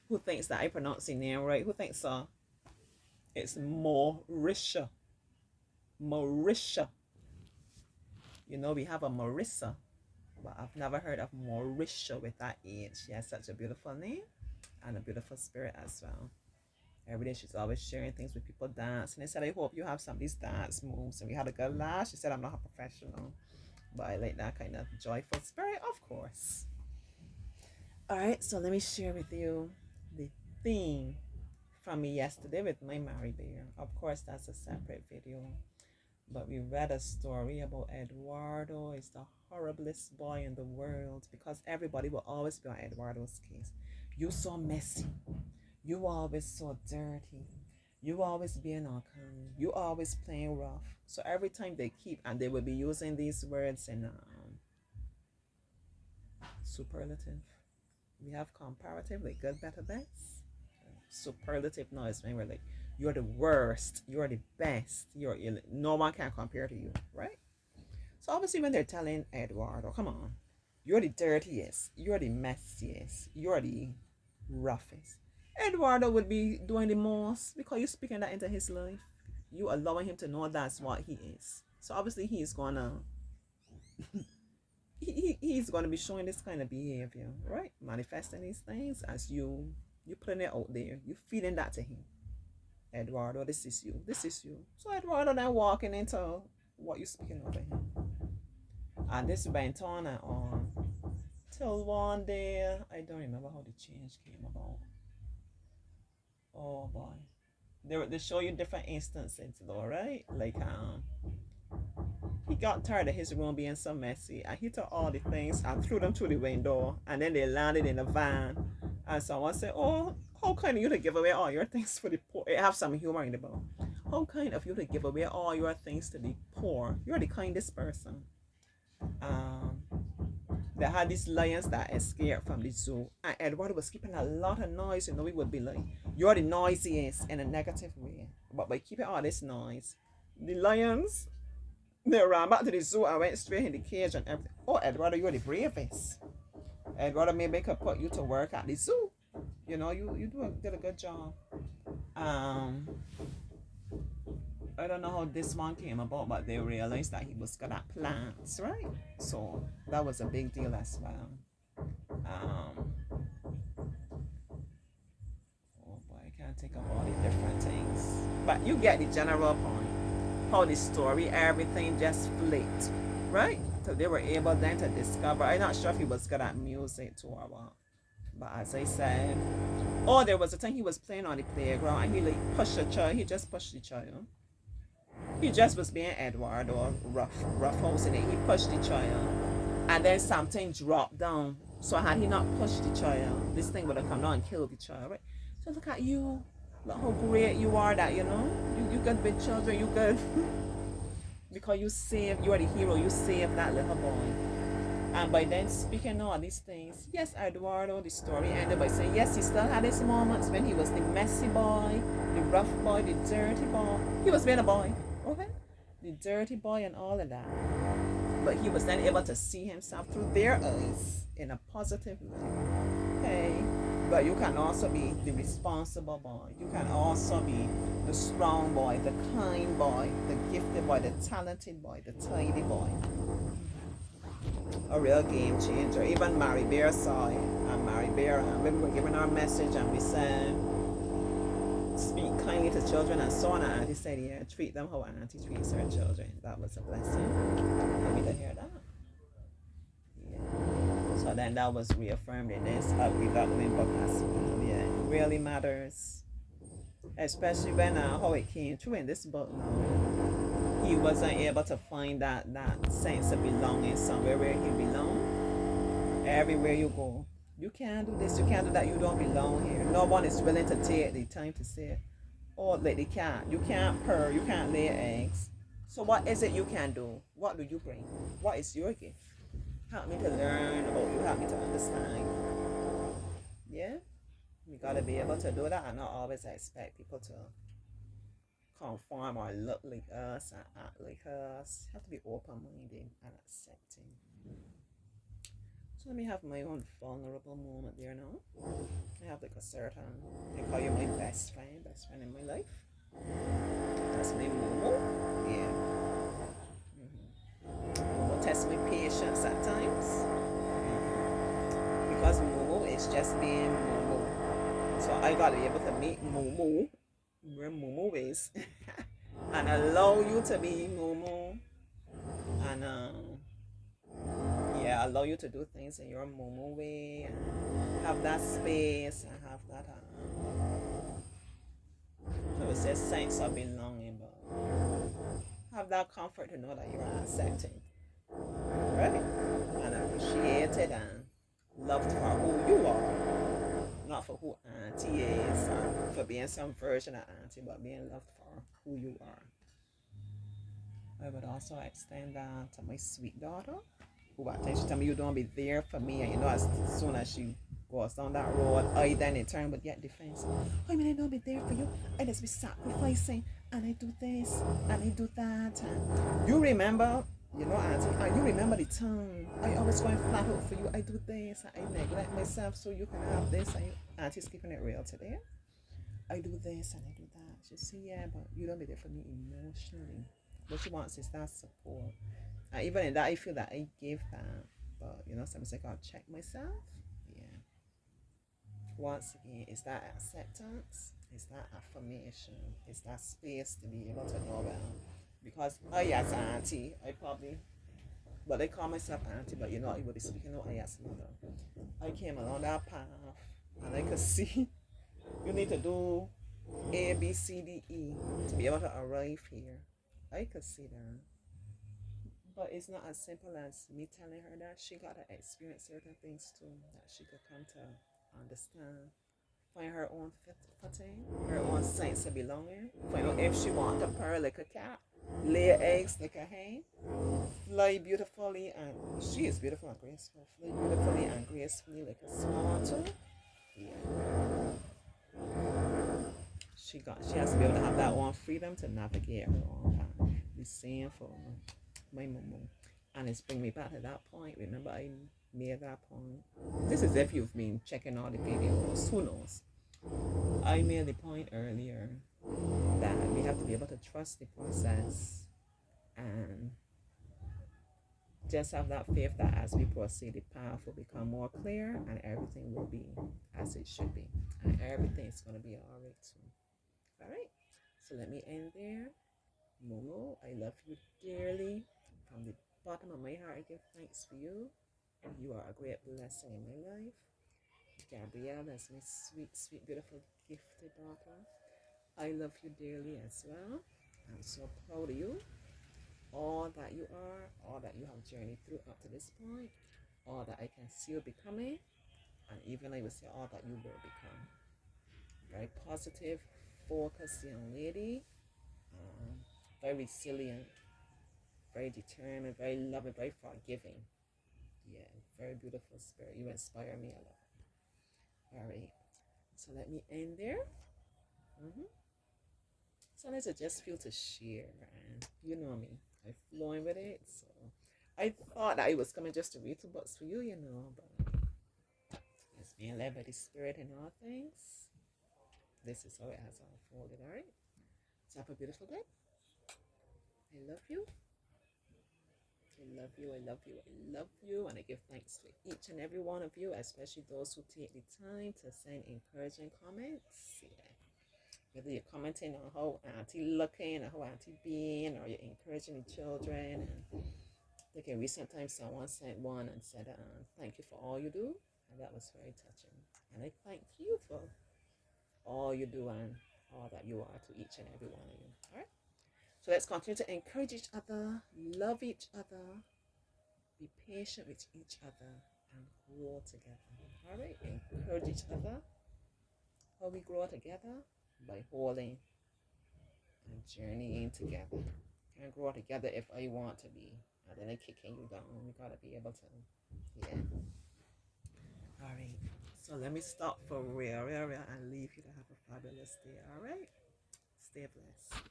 Who thinks that I pronounce the name right? Who thinks so? It's Mauritia. Mauritia. You know, we have a Marissa, but I've never heard of Mauritia with that H. She has such a beautiful name and a beautiful spirit as well. Every day she's always sharing things with people dancing. And said, I hope you have some of these dance moves. And we had a good laugh. She said, I'm not a professional, but I like that kind of joyful spirit, of course. All right, so let me share with you the theme from me yesterday with my Mary Bear. Of course, that's a separate video. But we read a story about Eduardo is the horriblest boy in the world because everybody will always be on Eduardo's case. You so messy. You always so dirty. You always being unkind. You always playing rough. So every time they keep, and they will be using these words in superlative. We have comparative, like good, better, best. Superlative now is when we're like, you're the worst, you're the best, you're no one can compare to you, right? So obviously when they're telling Eduardo, come on, you're the dirtiest, you're the messiest, you're the roughest. Eduardo would be doing the most because you're speaking that into his life. You allowing him to know that's what he is. So obviously he's gonna he's gonna be showing this kind of behavior, right? Manifesting these things as you putting it out there. You feeding that to him. Eduardo, this is you. This is you. So Eduardo then walking into what you speaking over him. And this went on and on. Till one day, I don't remember how the change came about. Oh boy. They show you different instances though, right? Like he got tired of his room being so messy and he took all the things and threw them through the window and then they landed in a van and someone said, oh, how kind of you to give away all your things for the poor? It have some humor in the book. How kind of you to give away all your things to the poor? You're the kindest person. Um, they had these lions that escaped from the zoo and Edward was keeping a lot of noise. You know, we would be like, you're the noisiest in a negative way. But by keeping all this noise, the lions they ran back to the zoo and went straight in the cage and everything. Oh, Eduardo, you're the bravest. Eduardo, maybe I could put you to work at the zoo. You know, you did a good job. Um, I don't know how this one came about, but they realized that he was good at plants, right? So that was a big deal as well. Um, oh boy, I can't think of all the different things. But you get the general point. How the story, everything just flipped, right? So they were able then to discover. I'm not sure if he was good at music too or what. But as I said, oh, there was a time he was playing on the playground and he like pushed a child. He just pushed the child. He just was being Edward or rough housing it. He pushed the child. And then something dropped down. So had he not pushed the child, this thing would have come down and killed the child, right? So look at you. Look how great you are that, you know? You good with children, you good. Because you saved, you are the hero, you saved that little boy. And by then speaking all these things, yes, Eduardo, the story ended by saying, yes, he still had his moments when he was the messy boy, the rough boy, the dirty boy. He was being a boy, okay? The dirty boy and all of that. But he was then able to see himself through their eyes in a positive light. Okay? But you can also be the responsible boy. You can also be the strong boy, the kind boy, the gifted boy, the talented boy, the tidy boy. A real game changer. Even Mary Bear saw it. And Mary Bear, when we were giving our message and we said, speak kindly to children and so on, and Auntie said, yeah, treat them how Auntie treats her children. That was a blessing for me to hear that. Yeah. So then that was reaffirmed in this Ugly Duckling book as well. Yeah, it really matters. Especially when how it came through in this book now. He wasn't able to find that sense of belonging somewhere where he belonged. Everywhere you go, you can't do this, you can't do that, you don't belong here. No one is willing to take the time to say, oh, like they can't. You can't purr, you can't lay eggs. So what is it you can do? What do you bring? What is your gift? Help me to learn about you, help me to understand. Yeah? We gotta be able to do that and not always expect people to conform or look like us and act like us. You have to be open-minded and accepting. So let me have my own vulnerable moment there now. I have like a certain, I call you my best friend in my life. That's my Momo. Yeah. Momo tests my patience at times. Because Momo is just being Momo. So I gotta be able to meet Momo where Momo is. And allow you to be Momo. And yeah, allow you to do things in your Momo way and have that space and have that I would say sense of belonging, but have that comfort to know that you're accepting, right? And appreciated and loved for who you are, not for who Auntie is, or for being some version of Auntie, but being loved for who you are. I would also extend that to my sweet daughter, who at times she tell me you don't be there for me, and you know as soon as she goes down that road, I then in turn would get defensive. I mean I don't be there for you. I just be sacrificing, and I do this and I do that. And you remember, you know, Auntie, and you remember the time I always going flat out for you. I do this, and I neglect myself so you can have this. And Auntie's keeping it real today. I do this and I do that. She say, yeah, but you don't be there for me emotionally. What she wants is that support. And even in that, I feel that I give that. But, you know, sometimes I gotta check myself. Yeah. Once again, it's that acceptance, it's that affirmation, it's that space to be able to know well. Because I, as auntie, I probably, but I call myself auntie, but you know, I would be speaking of I as mother. I came along that path and I could see you need to do A, B, C, D, E to be able to arrive here. I could see that. But it's not as simple as me telling her that she got to experience certain things too, that she could come to understand, find her own footing, her own sense of belonging. Find out if she wants to purr like a cat, lay eggs like a hen, fly beautifully, and she is beautiful and graceful. Fly beautifully and gracefully like a swan too. Yeah. She has to be able to have that one freedom to navigate her own path. The same for my mom. And it's bring me back to that point. Remember I made that point. This is if you've been checking all the videos. Who knows? I made the point earlier that we have to be able to trust the process and just have that faith that as we proceed, the path will become more clear and everything will be as it should be. And everything is going to be all right too. All right. So let me end there. Momo, I love you dearly. From the bottom of my heart, I give thanks for you. You are a great blessing in my life. Gabrielle, that's my sweet, sweet, beautiful, gifted daughter. I love you dearly as well. I'm so proud of you. All that you are, all that you have journeyed through up to this point, all that I can see you becoming, and even I will say all that you will become. Very positive, focused young lady, um, very resilient, very determined, very loving, very forgiving. Yeah, very beautiful spirit. You inspire me a lot. All right. So let me end there. Mm-hmm. Sometimes I just feel to share, and you know me, I'm flowing with it. So I thought that it was coming just to read two books for you, you know, but it's being led by the spirit in all things. This is how it has unfolded. All right. So have a beautiful day. I love you. I love you, I love you, I love you, and I give thanks to each and every one of you, especially those who take the time to send encouraging comments. Yeah. Whether you're commenting on how Auntie looking, or how Auntie being, or you're encouraging the children. And like in recent times, someone sent one and said, "Thank you for all you do," and that was very touching. And I thank you for all you do and all that you are to each and every one of you. All right. So let's continue to encourage each other, love each other, be patient with each other, and grow together. All right, encourage each other. How we grow together? By holding and journeying together. Can't grow together if I want to be, and then I kicking you down. We gotta be able to, yeah. All right. So let me stop for real, and leave you to have a fabulous day. All right. Stay blessed.